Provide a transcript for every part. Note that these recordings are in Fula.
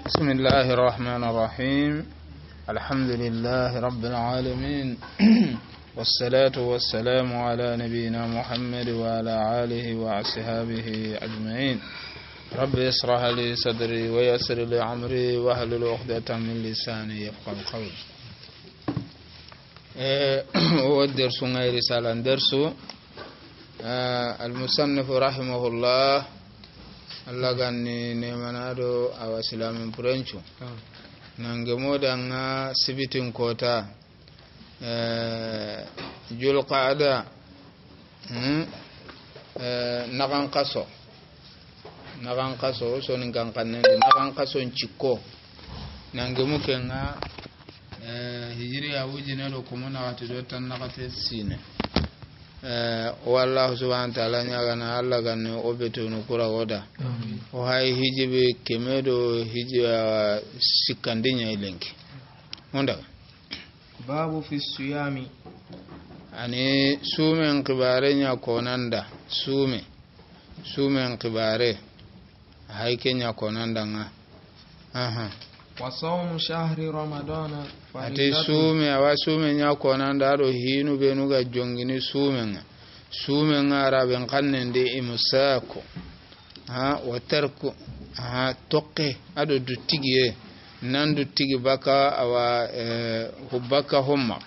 بسم الله الرحمن الرحيم. الحمد لله رب العالمين والصلاة والسلام على نبينا محمد وعلى آله وأصحابه أجمعين. رب اشرح لي صدري ويسر لي أمري واحلل عقدة من لساني يفقهوا قولي. هو الدرس غير رسالة درس المصنف رحمه الله Allah ganni nemanado awa silamin purenchu nangemoda nga sibitin kota jul qaada nagan qaso so ningan kanne nagan qaso chikko nangemu kenga hijri awujina do kumuna watu do tan nakate sine wallahu subhanahu wa ta'ala nyagana Allah ganne obetunu kura woda o hay hijibe kemedo hijiba sikandinya ilenki onda babu fi siyami ani sumen kibare nya konanda sumen kibare hay kenya konanda nga wa sawm shahri ramadana ate sume nya konanda do hinu benuga jongini sumen araben kannende imsako wa tarku toqe ado dutigi nan dutigi baka awa hubaka humma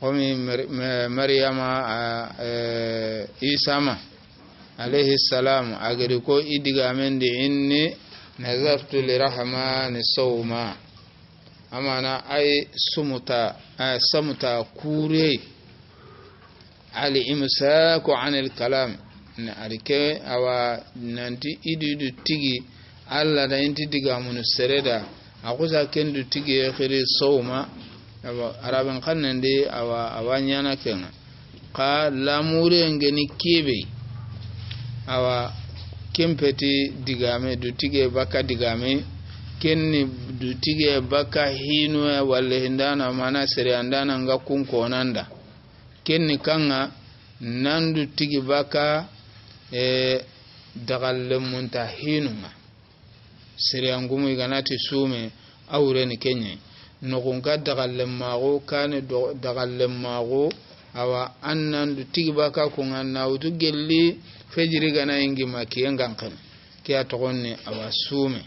omi maryama isama alayhi salam agari ko idiga mende inni nazartu lirahmani sawma amana ay samuta kure ali imsaku anil kalam na arike awa nanti idu tigi alla da inti diga mun sereda akuza kendu tigi khiri sawma araban kannande awa nyana kenga ka lamure ngeni kebe awa kempeti digame du tige baka digame kenni du tige baka hinu wala hindana mana sere andana nga kunko nanda kenni kanga nandu tigi baka dagalle munta hinuma sere angumu iganati sume awreni kenye nokunka dagalle mago kane dagalle mago awa annandu tigi baka kunganna utu gelli fejiri gana ingi makiyengan kan kiya togonni awa sume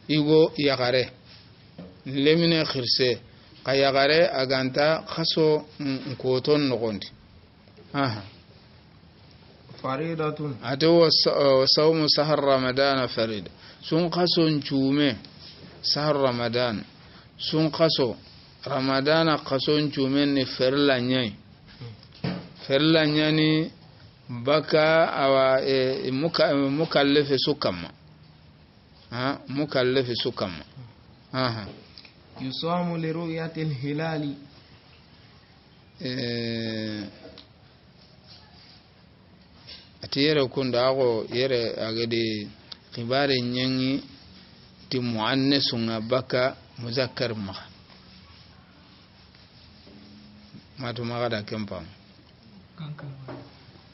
igo yagare lemine khirse kayagare aganta khaso nkoton nogondi faridatun ado sawmu sahar ramadan farida sun khaso nchume sahar ramadan sun khaso ramadana khaso nchume ni ferla nyani baka awa mukallafi sukama mukallafi sukama yusamu li ru'yati al-hilali atiyere kunda ago yere agade khibare nyangi ti muannasunga baka muzakkar ma matu magada kempam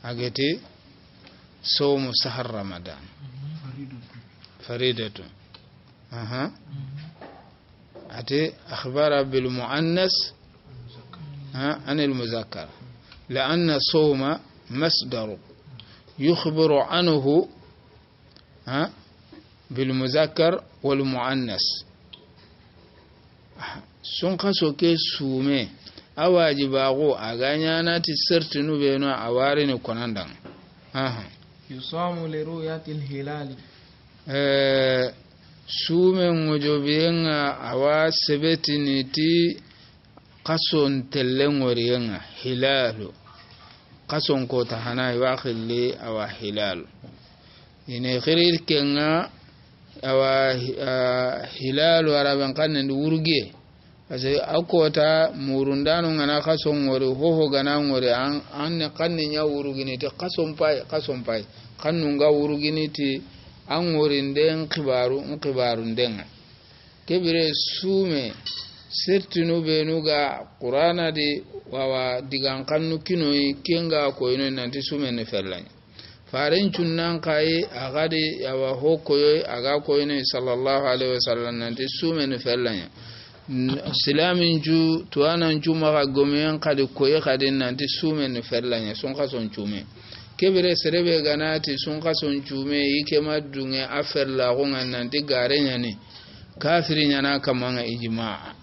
agati sawmu sahar ramadan faridatu ati akhbara bil muannas عن المذكر لأن صوم مصدر يخبر عنه بالمذكر والمؤنث سنقصو كي سومي awajibago aganya nati sertinu beno awarini konandan yusamu li ru'yati al-hilali sume ngojobenga awa sebetini ti qason tellengoriyenga hilalu qason ko tahana wa khilli awa hilalu ine khirir kenga awa hilalu araban kanen wurge ase akota murundano ngana qason ngori hoho gana ngori an kanne nya wurugini te qason pai kannunga wurugini ti an ngorinden khibaru ndenga kebire sume sertinu benuga qur'ana di wawa digan kannu kinoyi kenga ko ino nanti sume ne ferlanya faren cunnan kai agadi yawa hokoyo aga koyne sallallahu alaihi wasallam nanti sumen fellanya silamin ju tuanan ju maka gomen kadi koye kadi nanti sumen fellanya sun kason cume kebere serebe ganati sun kason cume yike madunge afella ko nanti garenya ni kafiri nyana kamanga ijmaa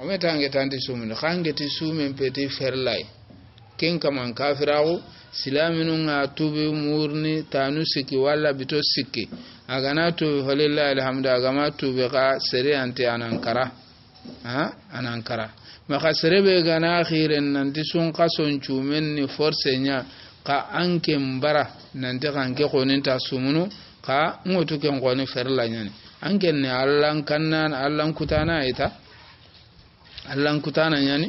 ometange tanti sumen khangeti sumen peti ferlay ken kaman kafirawo silaminu nga tubi murni tanu siki wala bito siki agana tubi halillahi alhamdu agama tubi ka sere anti anankara anankara maka serebe gana akhiren nanti sun kason cumen ni force nya ka anke mbara nanti kanke koninta sumunu ka ngotu ken koni ferla nyani anke ne allan kannan allan kutana ita allan kutana nyani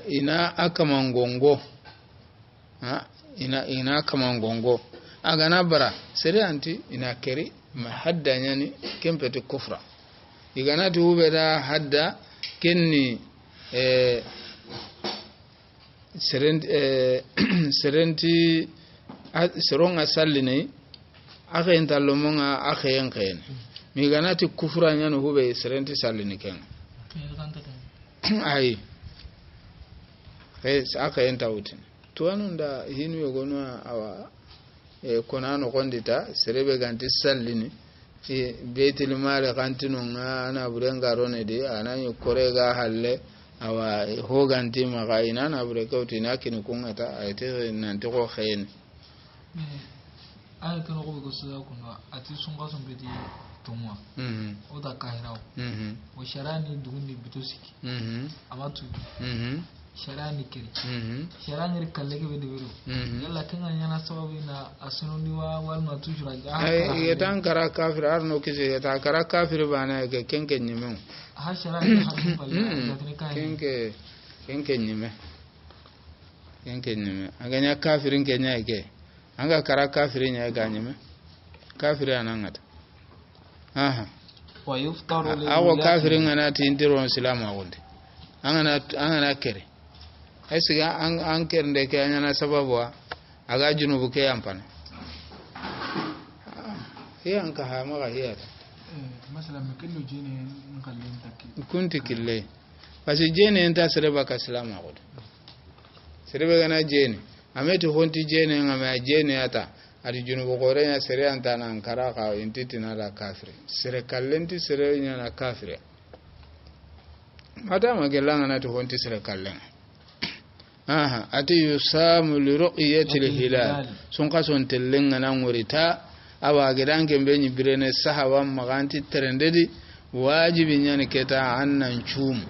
ina akamangongo ina kamangongo agana bara sere anti ina keri ma hadda nyani kempete kufra igana tu beda hadda kenni serenti seronga salline akhen talomonga akhen khen mi gana ti kufra nyani hube serenti salline ken ai akhen tawtin tuanunda hinu yogonwa awa konano kondita serebe ganti sallini betil mare kantino ana burenga ronedi ananyo korega halle awa hoganti maga inana burekauti nakini kungata ayte nanti ko khayni ay kan ko go sa kunwa ati sunga sombedi tomwa oda kahirawo o sharani dugundi bitosiki amatu sharani kiri sharani kallege be debero yalla kanga nyana sababu na asunoni wa wal ma tujura ay yetan kara kafir arno kise yeta kara kafir bana ke kenke nyime ha sharani hakin balle kenke nyime aganya kafirin kenya ke anga kara kafirin ya ga nyime kafir anangata wa yuftaru li awo kafirin anati indiro islam agunde angana kere esiga an kernde ke anyana sababu aga junubu ke yampana hiyan ka ha maga hiyata masala mekello jene ngallen takki kunti kille pasi jene enta sereba ka islam agunde sereba gana jene ameti honti jene ngama jene ata adi junubu gore nya sere anta na ankara ka intitina la kafire sere kallenti sere nya na kafire mata magelanga na to honti sere kallen ati yusamu li ru'yati al-hilal sun kason tellenga nan wurita awa gidan kembe ni birene sahawan maganti terendedi wajibi nyani keta annan chum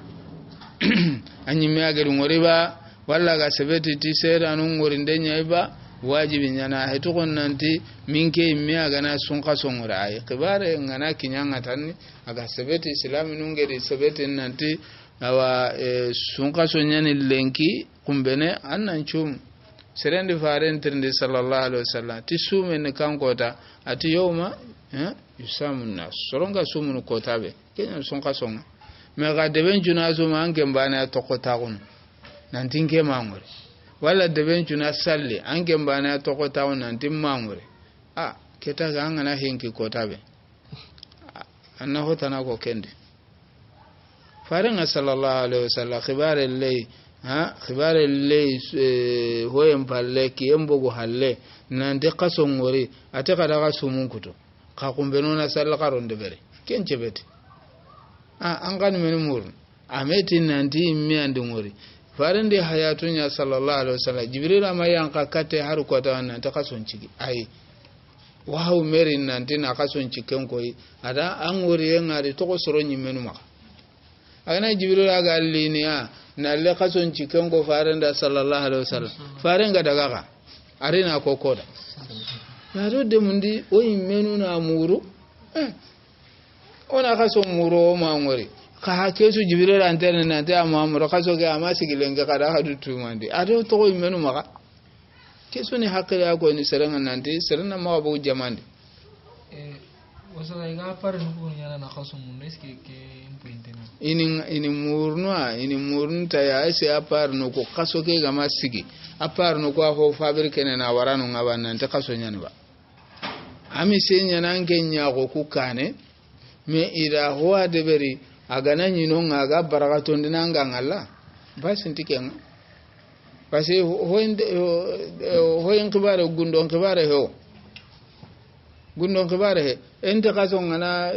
anyi me agari ngoriba walla ga sebeti ti sera nun ngorinde nyaiba wajibi nyana hetu konnanti minke me aga na sun kason ngora ay kibare ngana kinyanga tanni aga sebeti islami nungeri sebeti nanti awa sun kason nyani lenki kumbene annan chum serende faren tirndi sallallahu alaihi wasallam ti sumen kankota ati yawma yusamun nas soronga sumun kotabe kenya sonka songa me ga deben junazo manke mbana tokota kun nantin ke mangure wala deben juna salli anke mbana tokota kun nantin mangure keta ga ngana hinki kotabe anna hotana ko kende faren sallallahu alaihi wasallam khibare lay khibare le hoyen palle ki embogo halle nande kason ngori ate kada ga sumun kuto ka kumbenona salla karonde bere kenche beti an kan men mur ameti nanti mi ande ngori farende hayatunya sallallahu alaihi wasallam jibril ama yanka kate har ko ta nan ta kason ciki ai wahu meri nanti na kason ciken koyi ada an ngori ngari to ko soro nyimenu ma agana jibril aga liniya na le kason cikin go farenda sallallahu alaihi wasallam farenga daga ka arina kokoda na do de mundi o imenu na muru ona kason muru ma ngori ka hakesu jibril antene na ta amamuro kaso ga amasigilenga kada hadu tumande ado to imenu maka kesu ni hakira ko ni serenga nanti serenna ma bu jamande waso ga par no yana na khaso mun eske ke impintene ini murnu ta ya ese apar no ko kaso ke ga masigi apar no ko ho fabrique ne na warano ngaba nan ta kaso nyani ba ami senya nange nya ko kukane me ida huwa deberi agana nyino ngaga barakato ndinanga ngalla basi ntike basi ho inkibare gundon kibare ho gundon kibare he ente kaso ngana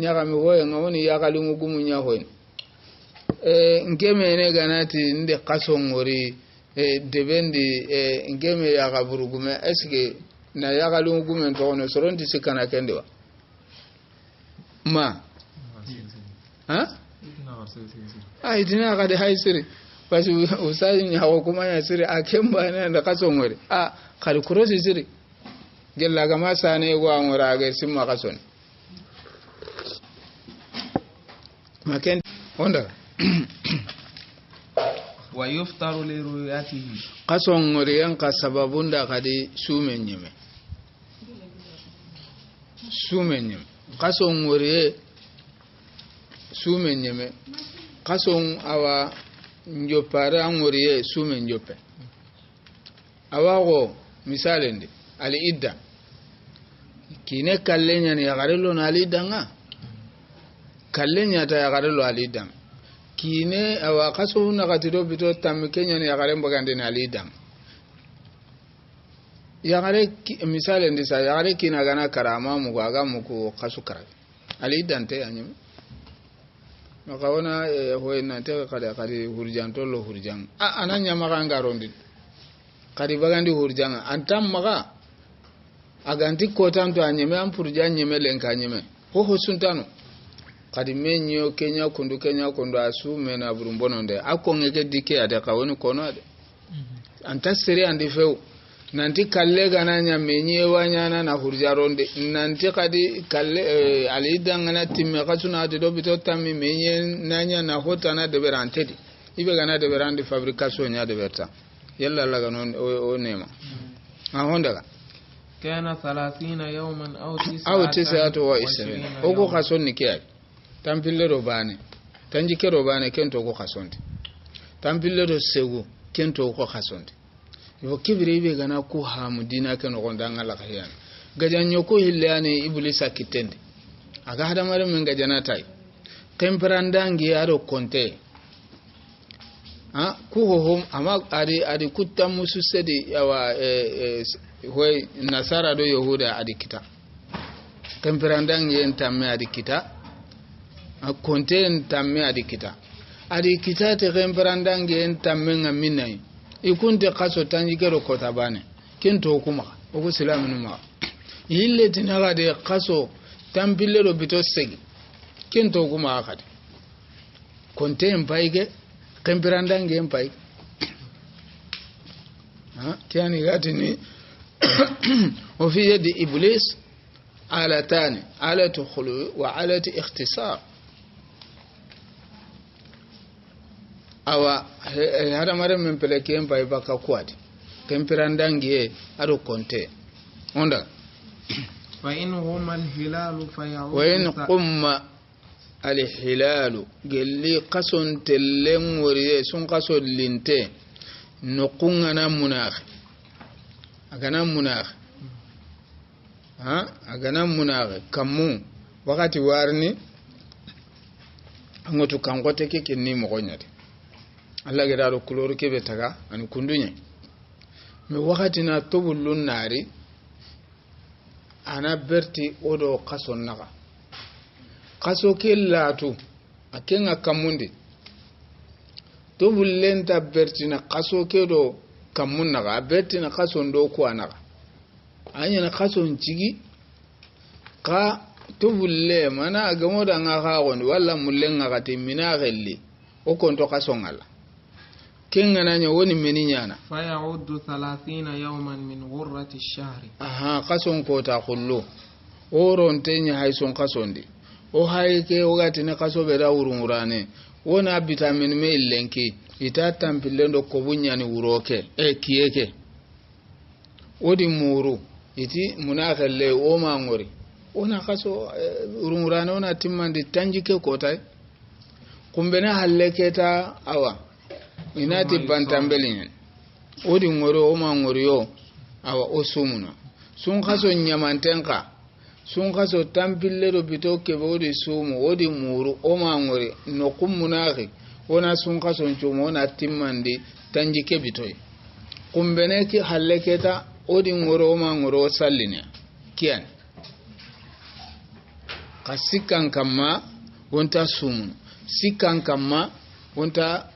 nyagami ho ngawoni yakali ngumu nya ho ngeme ne ganati nde kaso ngori debendi ngeme ya kaburugume eske na yakali ngumu to no soronti sikana kendewa ma idina ga da haisiri basi usai nyawo kuma ya siri akemba ne da kaso ngori kali kurosi siri gella ga masane go ngora ga simma kason maken onda wa yuftaru li ru'yatihi kason ngori yan ka sababunda kadi sumen nyime kason ngori sumen nyime kason awa njopare angori sumen njope awa go misalende ali idda kine kallenya ni yagarelo na ali danga kallenya ta yagarelo ali danga kine awa kaso na katiro bito tamkenya ni yagarembo gande na ali danga yagare misalende sa yagare kina gana karama mu ga mu ko kaso kara ali dante anyim makaona hoina te kada kadi hurjan to lo hurjan ananya maganga rondi kadi bagandi hurjan antam maga aganti kotanto anyeme ampurja nyeme lenka nyeme ho suntano kadi menyo kenya kundu asu mena burumbono nde akongeke dike ade kawoni kono ade anta sere andi feu nanti kalle gananya menye wanyana na hurjaronde nanti kadi kalle ali dangana timme kasuna ade do bito tammi menye nanya na hotana de berantedi ibe gana de berandi fabrication nya de berta yalla laga non o nema honda kana 30 yawman aw 29 ogo kasonni kiyai tampille robane tanjike robane kento ko kasonde tampille do segu kento ko kasonde yo kibire ibe gana ko hamudina kan gonda ngala kayan gajanyo ko hillani iblisa kitende aga hada mare men gajana tai temperandangi aro konte ku ho ama ari kutta musu sedi yawa hoy nasara do yahuda adi kita temperandangi entamme adi kita konte entamme adi kita te temperandangi entamme ngaminai ikunte kaso tanjikero kota bane kento kuma ogo silaminu ma yille tinaga de kaso tampillero bito segi kento kuma akade konte empaige temperandangi empai kiani gatini وفي يد إبليس آلتان آلة خلو وآلة اختصار أو هذا مرة من بلكيم بايباكا كواد كمبراندانجي أرو كونتي هوندا وإن هم الهلال فيعود وإن قم الهلال قال لي قصن تلم وريه سن قصن لنتي نقونا مناخ agana munaghe kamu wakati warni ngotu kangote keke ni mogonyade Allah gedaro kuloro kebe taga an kundunya me wakati na tobulun nari ana berti odo kason naga kaso kellatu akenga kamundi tobullen ta berti na kaso kedo kamun naga berti na kason do ko anaga anya na kason cigi ka tubulle mana agamo da nga ha gon walla mullen nga gati mina gelli o kon to kason ala kenga nanya woni meni nyana fa ya'uddu 30 yawman min ghurrati ash-shahr kason ko ta khullu o ron tenya hay son kason di o hay ke o gati na kaso be da urungurane wona vitamin me lenki ita tampilendo ko bunyani uroke kiyeke odi muru iti munakhalle o mangori ona kaso urumurana ona timmandi tanjike kotay kumbena halleketa awa inati bantambelin odi ngoro o ma ngoriyo awa osumuna sun kaso nyamantenka sun kaso tampillero bito ke bodi sumu odi muru o ma ngori no kummunaki ona sun kaso nchumo ona timmandi tanjike bitoy kumbene ki halleketa odi ngoro o ma ngoro sallinya kian kasikan kama wonta sumu sikan kama wonta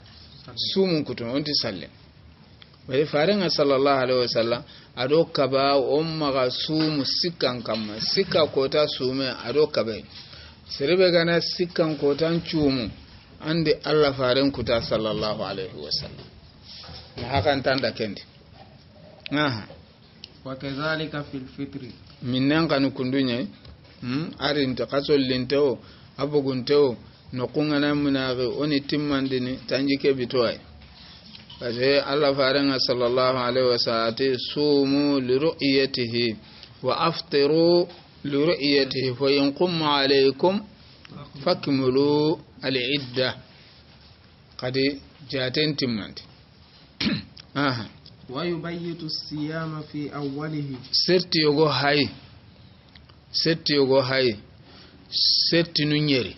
sumun kutun wonti salle wai faran sallallahu alaihi wasallam ado kaba umma ga sumu sikan kama sika kota sume ado kabai sirbe gana sikan kotan chumu ande Allah faran kuta sallallahu alaihi wasallam na hakan tanda kendi aha wa kadhalika fil fitri minnan kanu kundunya arin to kasol linteo abogunteo no kungana munage oni timmandini tanjike bitoy kaje Allah faran sallallahu alaihi wasallam sumu li ru'yatihi wa aftiru li ru'yatihi fa yanqum alaykum fakmulu al-idda kadi jaten timmandi aha wa yubayyitu as-siyama fi awwalihi serti yogo hay serti nunyeri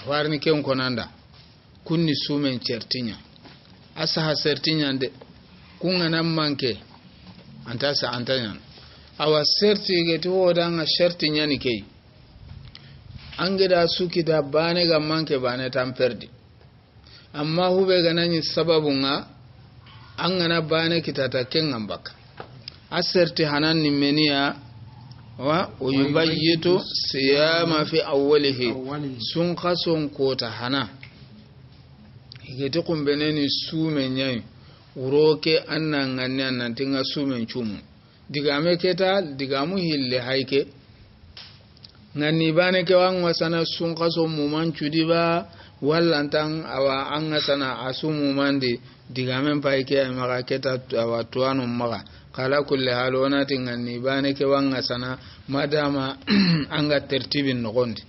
warni ken konanda kunni sumen certinya asa sertinya de kunga nan manke antasa antanya awa serti geti wodanga certinya ni kei angeda suki da bane ga manke bane tamperdi amma hube ganani sababunga angana bane kitata ken ambaka aserti hanan ni menia wa uyubayyitu siyama fi awwalihi sun kason kota hana igete kumbeneni sume nyai uroke annan ganne annan tinga sumen chumu digame keta digamu hille haike ngani bane ke wan wasana sun kason muman chudiba wallantan awa anga sana asumu mandi digame paike ay maka keta awa tuanu maka kala kulli hal wonati ngani bane ke wanga sana madama anga tertibin nogondi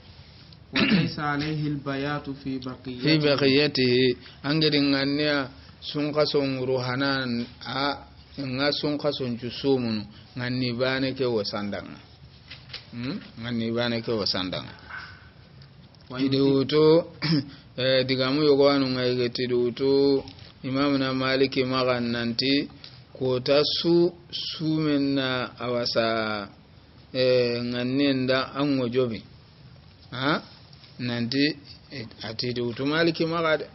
wa laysa alayhi albayatu fi baqiyatihi angedi ngania sunqa songuru hanan a nga sunqa sonju sumun ngani bane ke wasandanga ngani bane ke wasandanga iduto digamu yogo anu ngayge tiduto imamuna maliki magannanti kota sumen na awasa ngannenda an wajobi ha nanti ati dutu maliki magade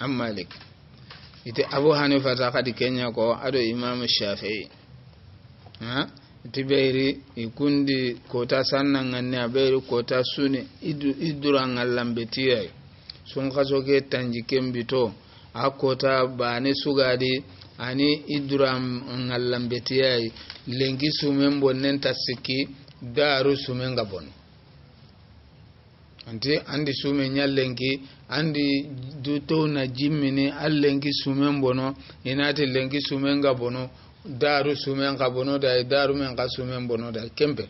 am malik ite abu hanifa ta kadi kenya ko ado imam shafi'i ha tiberi ikundi kota sanna nganne aberi kota sune idura ngallambetiya sun kaso ke tanjikem bito akota bane sugadi ani idram ngallambetiyai lengi sumen bonnen tasiki daru sumen gabon andi sumen nyallengi andi duto na jimmini allengi sumen bono inati lengi sumen gabono daru sumen gabono da daru men ga sumen bono da kempe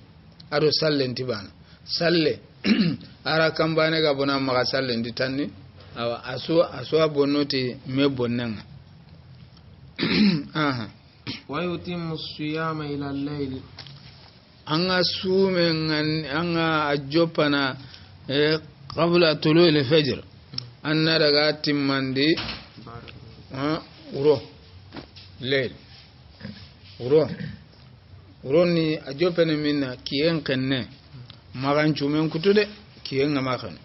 ado sallenti bana salle ara kambane gabona maga sallendi tanni awa aso bonoti me bonnanga aha wa yutimmu as-siyama ila al-layl anga sumen anga ajopana qabla tulul al-fajr anna daga timmandi uro layl uro ni ajopana minna kiyen kanne magan chumen kutude kiyen ngamakan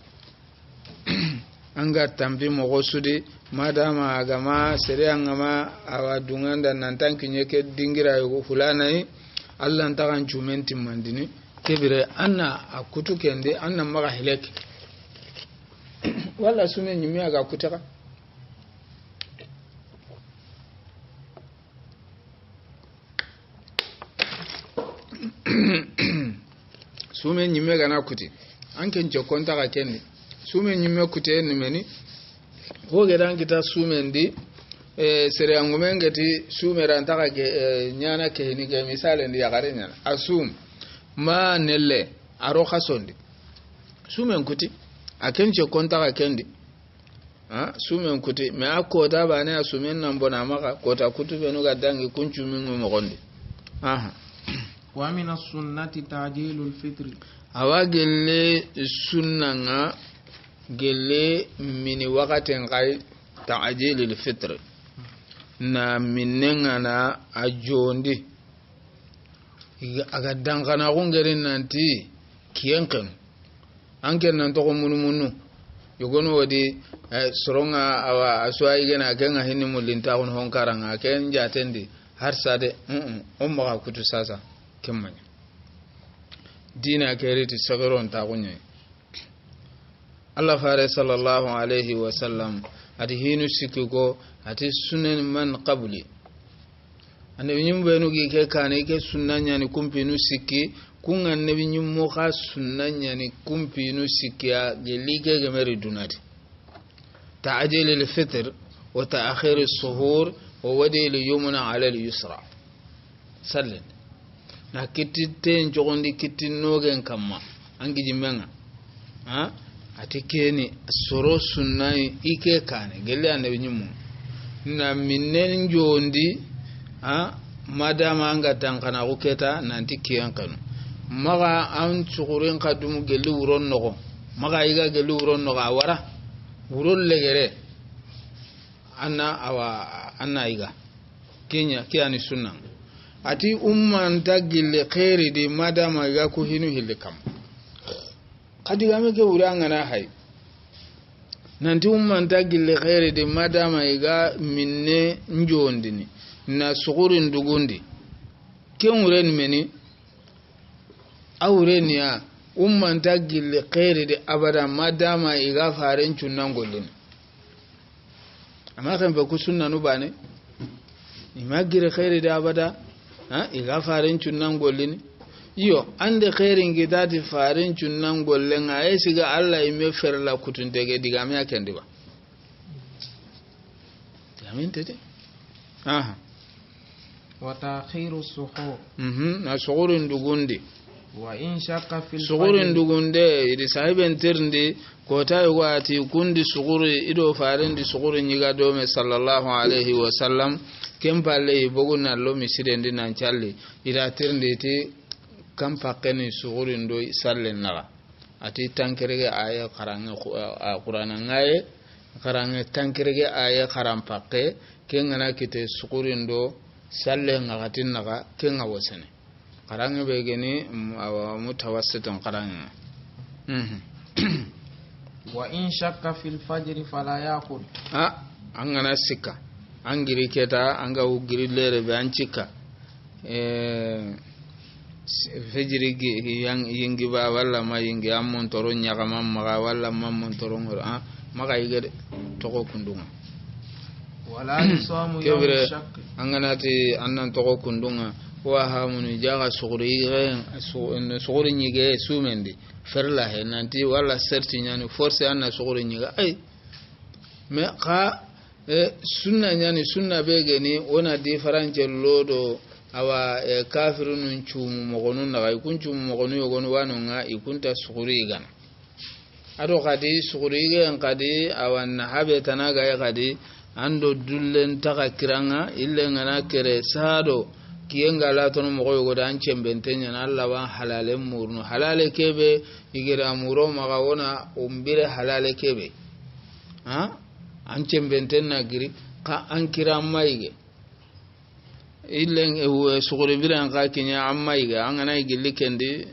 anga tambi mogo sudi madama agama sere angama awa dunganda nantan kinyeke dingira yugo fulanai Allah ntakan chumenti mandini kebire anna akutu kende anna maga hilek wala sume nyumi aga kutaka sume nyumi aga na kuti anke njokonta ka kende sume nyumi kute nimeni hoge dan kita sume ndi sere angumengeti sume rantaka ke nyana ke ni ke misale ndi yakare nyana asum ma nelle aro khasondi sumen kuti akenche konta akendi sumen kuti me akota bane asumen nan bona maka kota kutube no gadangi kunchu mingo mogondi wa min as-sunnati ta'jilul fitri awagelle sunnanga gelle mini wakaten kai ta'jilul fitri na minnenga na ajondi aga dangana gungerin nanti kiyenken anken nan to munu yogono wadi soronga awa aswa igena kenga hinni mulinta on honkaranga ken jatendi har sade umma kutu sasa kemmanya dina keriti sagaron ta kunya Allah fare sallallahu alaihi wasallam ati hinu sikiko ati sunan man qabli annabi nyimbe no gi ke kane ke sunnanya ni kumpinu sikki kun annabi nyimmo kha sunnanya ni kumpinu sikya gelike gemeri dunati ta'jil al-fitr wa ta'khir as-suhur wa wadi al-yumna 'ala al-yusra sallan na kitite njogondi kitinogen kamma angi jimenga ati keni soro sunnai ike kane gelle annabi nyimmo na minen jondi madama anga tankana uketa nanti kiyan kanu maga an tsugurin kadum gelu wuron nogo maga iga gelu wuron nogo awara wuron legere anna iga kenya kiyani sunna ati umman tagille khairi di madama iga ko hinu hilkam kadiga me ke wuranga na hay nanti umman tagille khairi di madama iga minne njondini na sugurin dugundi ken wuren meni awren ya umman tagille khairi de abada madama iga faren cunnan gollin amma kan ba ku sunna nu bane imagire khairi de abada iga faren cunnan gollin iyo ande khairin gidati faren cunnan gollen ay siga Allah ime ferla kutun tege diga me akende ba yamin tete wa ta'khiru suhur na sugurin dugundi wa in shakka fil sugurin dugunde idi sahiben tirndi ko tayi wati kundi suguri ido farendi sugurin yiga do me sallallahu alaihi wasallam kempalle boguna lo misirendi nan challi ida tirndi ti kam pakeni sugurin do sallen naga ati tankirege aya qaranga qur'ana ngaye qaranga tankirege aya qaram pakke kengana kite sugurin do salle ngagatin naga kenga wasene qaranga be geni mutawassitan qaranga wa in shakka fil fajr fala yaqul angana sikka angiri keta anga ugiri lere be ancika fajri gi yang yingi ba walla ma yingi ammon toro nyaga mamma walla mammon toro ngor maga yigede toko kundunga wala yusamu yawm shakk anganati annan toko kundunga wa hamunu jaga suguri nyige sumendi ferla he nanti wala serti nyani force anna suguri nyiga ay me ka sunna nyani sunna begeni ona difference lodo awa kafirun chumu mogonu na ikun chumu mogonu yogonu wanonga ikunta suguri gana ado kadi suguri gen kadi awan habe tanaga ya kadi ando dullen taka kiranga ille ngana kere sado kiyenga la tono mo goyo goda ancembentenya na Allah wa halale murno halale kebe igira muro maga wona umbire halale kebe ancembentenna giri ka ankira maige illen sugure biran ka kinya ammaige angana igilli kendi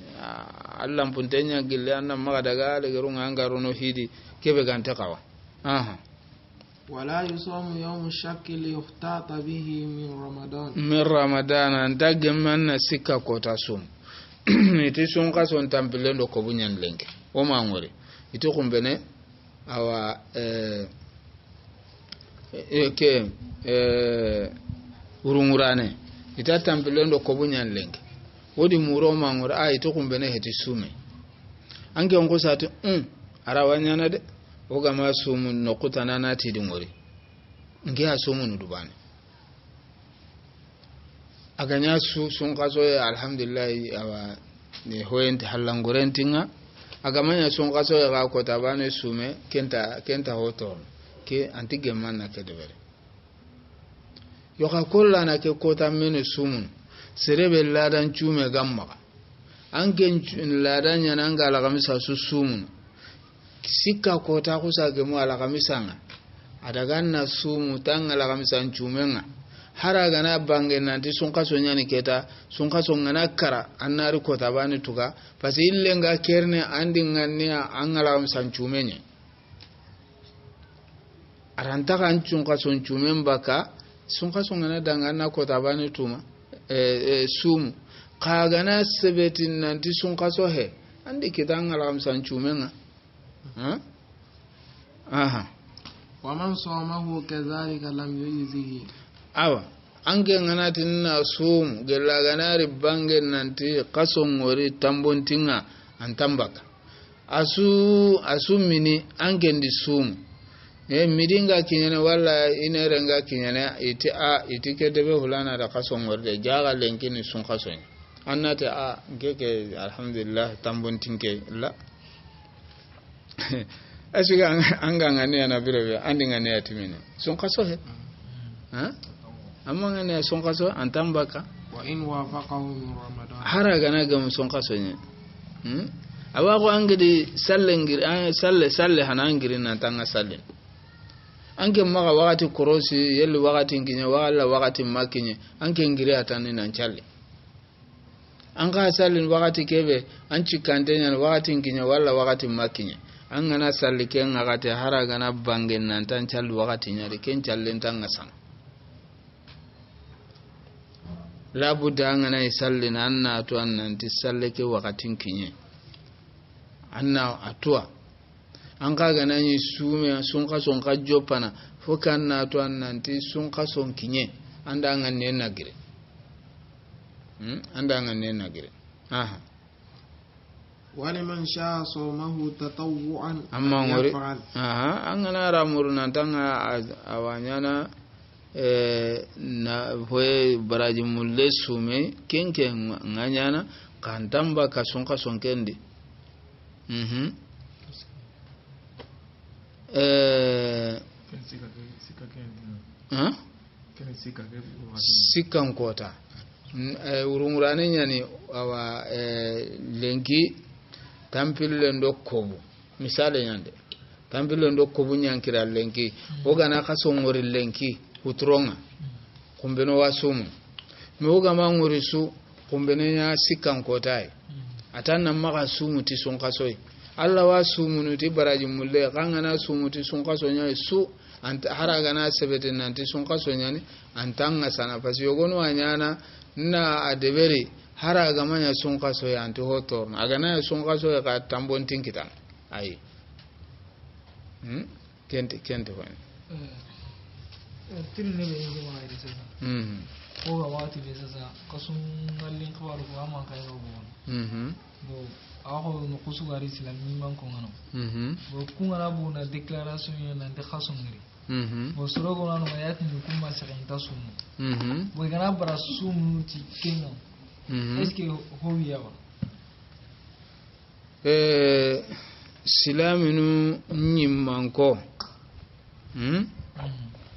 Allah puntenya gilli anna maga daga le gerunga angarono hidi kebe gante kawa ولا يصوم يوم الشك ليختاط به من رمضان انتاج من سكا كوتا سوم iti sun kason tampile ndo ko bunyan lenke o ma ngore iti kumbene awa urungurane ita tampile ndo ko bunyan lenke wodi muro ma ngore iti kumbene heti sume ange onko sati arawanya na de oga masumu nokutana nati dingori nge asumu nudubane aganya sun kaso alhamdulillah awa ne hoyenti hallangurentinga agamanya sun kaso ga ko tabane sume kenta hoto ke anti gemman na ke debere yo ka kollana ke ko tammene sumun serebe ladan cume gamma an gen ladan yana ngala kamisa sumun sikka ko ta kusa ge mu ala kamisanga adaga na sumu tangala kamisan cumenga hara gana bange nanti sun kaso nyani keta sun kaso ngana kara annari ko tabani tuga pasi illenga kerne andi ngania angala kamisan cumenye aranta kan sun kaso cumen baka sun kaso ngana dangana ko tabani tuma sumu kagana sebetin nanti sun kaso he andi kita angala kamisan cumenga aha waman sawmahu kadhalika lam yujzihi awa ange nganati na sum gella ganari bange nanti kason wori tambontinga antambaka asu mini ange ndi sum midinga kinyane wala inerenga kinyane iti kedebe hulana da kason wori de jaga lenkini sun kason annate ngeke alhamdulillah tambontinke la asiga anga ngane na birewe andi ngane yatimine sun kaso he amma ngane sun kaso antambaka wa in wafaqahu min ramadan haraga na gam sun kaso ne awa ko angidi salle hanangiri na tanga salle anke maga wakati korosi yelli wakati nginya wala wakati makinye anke ngiri atani nan challe anga salle wakati kebe anchi kandenya wakati nginya wala wakati makinye an gana salli ken ngate hara gana bangen nan tan calli wakati nyari ken challen tan ngasan la budda an gana salli nan na to an nan ti salle ke wakatin kinye anna atwa an ka gana ni sume sun ka son ka jopana fo kan na to an nan ti sun ka son kinye anda ngan ne nagire anda ngan ne nagire aha ولمن شاء صومه تطوعا amma ngori an gana ramuru nan tanga awanyana na hoye baraji mulle sume kenke nganyana kantamba kasunka sonkendi sikan kota urungurane nyani awa lenki tampille ndo kobu misale nyande tampille ndo kobu nyankira lenki ogana kaso ngori lenki utronga kumbeno wasumu meoga mangori su kumbene nya sikan kotai atanna maka sumu ti sun kasoi alla wasumu nuti baraji mulle kangana sumu ti sun kaso nya su anta haraga na sebete nanti sun kaso nya ni antanga sana pasi yogono anyana na adeberi haraga manya sun kaso ya anti hotor agana sun kaso ya ka tambon tinkitan ai kente wani tin ne be yi ma iri sasa ko ga wati be sasa kasun ngallin kawar ko amma kai go bo aho no kusugari islam min man ko ngano bo kungana bu na declaration yana de khasun ngiri bo sorogo nanu ayati ni kuma sakanta sumu bo gana bara sumu ti kenno est-ce que howiya wa silaminu nyimmanko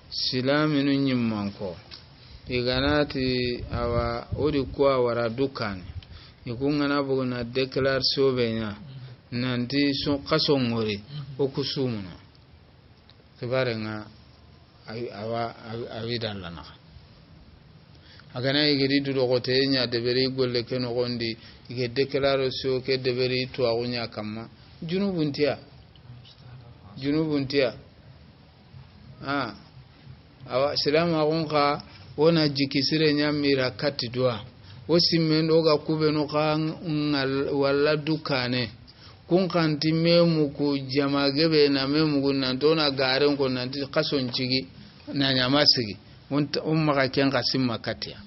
silaminu nyimmanko iganati awa odi kwa wara dukani ikungana bugu na declaration benya nanti so kasongori okusumuna kibare nga awa awidan lana agana igedi dudo gote nya deberi golle keno gondi ige declaration ke deberi to agunya kama junubuntia awa salama gonka wona jikisire nyamira katidwa wosimendo ga kubeno kan wala dukane kun kanti memu ku jamagebe na memu kunna dona garen ko nanti kason cigi na nyamasigi umma ka ken kasimma katia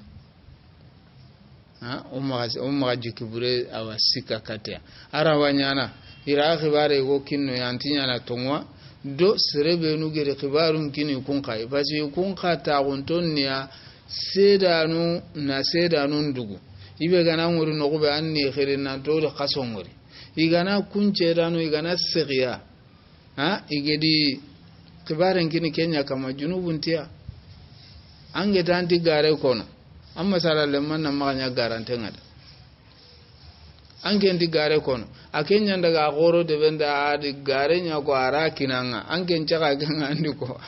umma jikibure awasika katia ara wanyana ira khibare go kinno yantinya na tongwa do serebe nu gere khibarun kini kun kai basi kun ka ta gontonniya sedanu na sedanun dugu ibe gana ngori no be anni khiri nan to khaso ngori igana kunce rano igana sigiya igedi kibaren kini Kenya kama junubun tiya ange tanti gare kono amma sala lemman na maganya garante ngada ange ndi gare kono akenya ndaga goro de benda adi gare nya ko ara kinanga ange nchaka ganga ndiko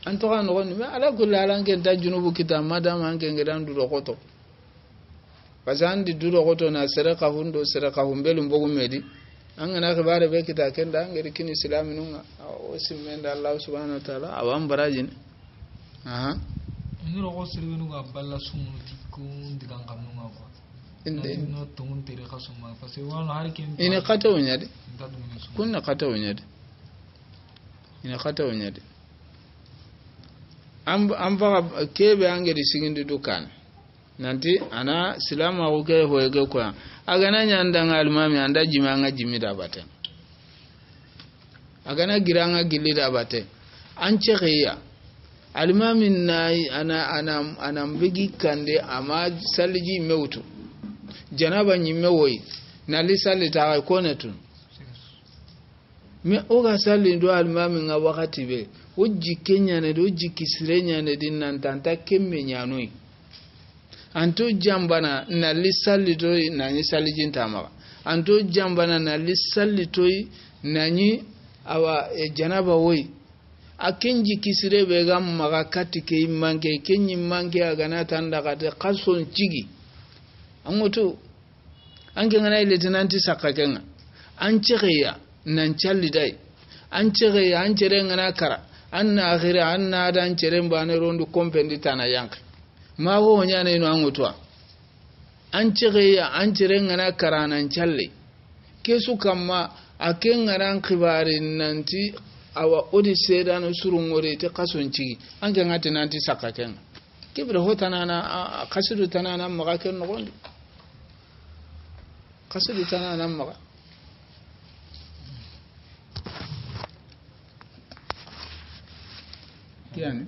anto kan no ni ala kulala ange nda junubu kita madama ange ngedan duro koto pasandi duro koto na sereka hundo sereka humbelu mbogu medi angana khibare be kita kenda ngeri kini islaminunga o simenda Allah subhanahu wa ta'ala awam barajin ngiro ko sirwenu ga balla sumuti ko ndigan kamnunga ko inde no tungun tere khasuma fa se wala harkin ina khata wonyade kunna khata wonyade ina khata wonyade amba kebe angeri sigindi dukan nanti ana silama ko ke hoyege ko agana nyandanga almami anda jimanga jimida baten agana giranga gilida baten ance khiya almami nay ana mbigi kande ama saliji mewtu janaba nyimme woy na li salita ko netun me oga salli ndo almami nga wakati be wujji kenya ne do jiki sirenya ne dinnan tanta kemme nyanoi anto jambana na lisali toy nani salijin tamaga anto jambana na lisali toy nani awa janaba woy akenji kisire be gam maga katike manke kenyi manke agana tanda kate qason cigi angoto ange ngana ile tenanti sakakenga ancheya nan challi dai ancheya anchere ngana kara anna akhira anna dan chere mbane rondu kompendi tana yanka ma wo nyana ino angutwa anchere ngana karanan challe kesu kamma akenga ran khibari nanti awa odi sedano surungore te kasonci anke ngati nanti sakaken kibra hotanana kasidu tanana maga ken no gondi kasidu tanana maga yani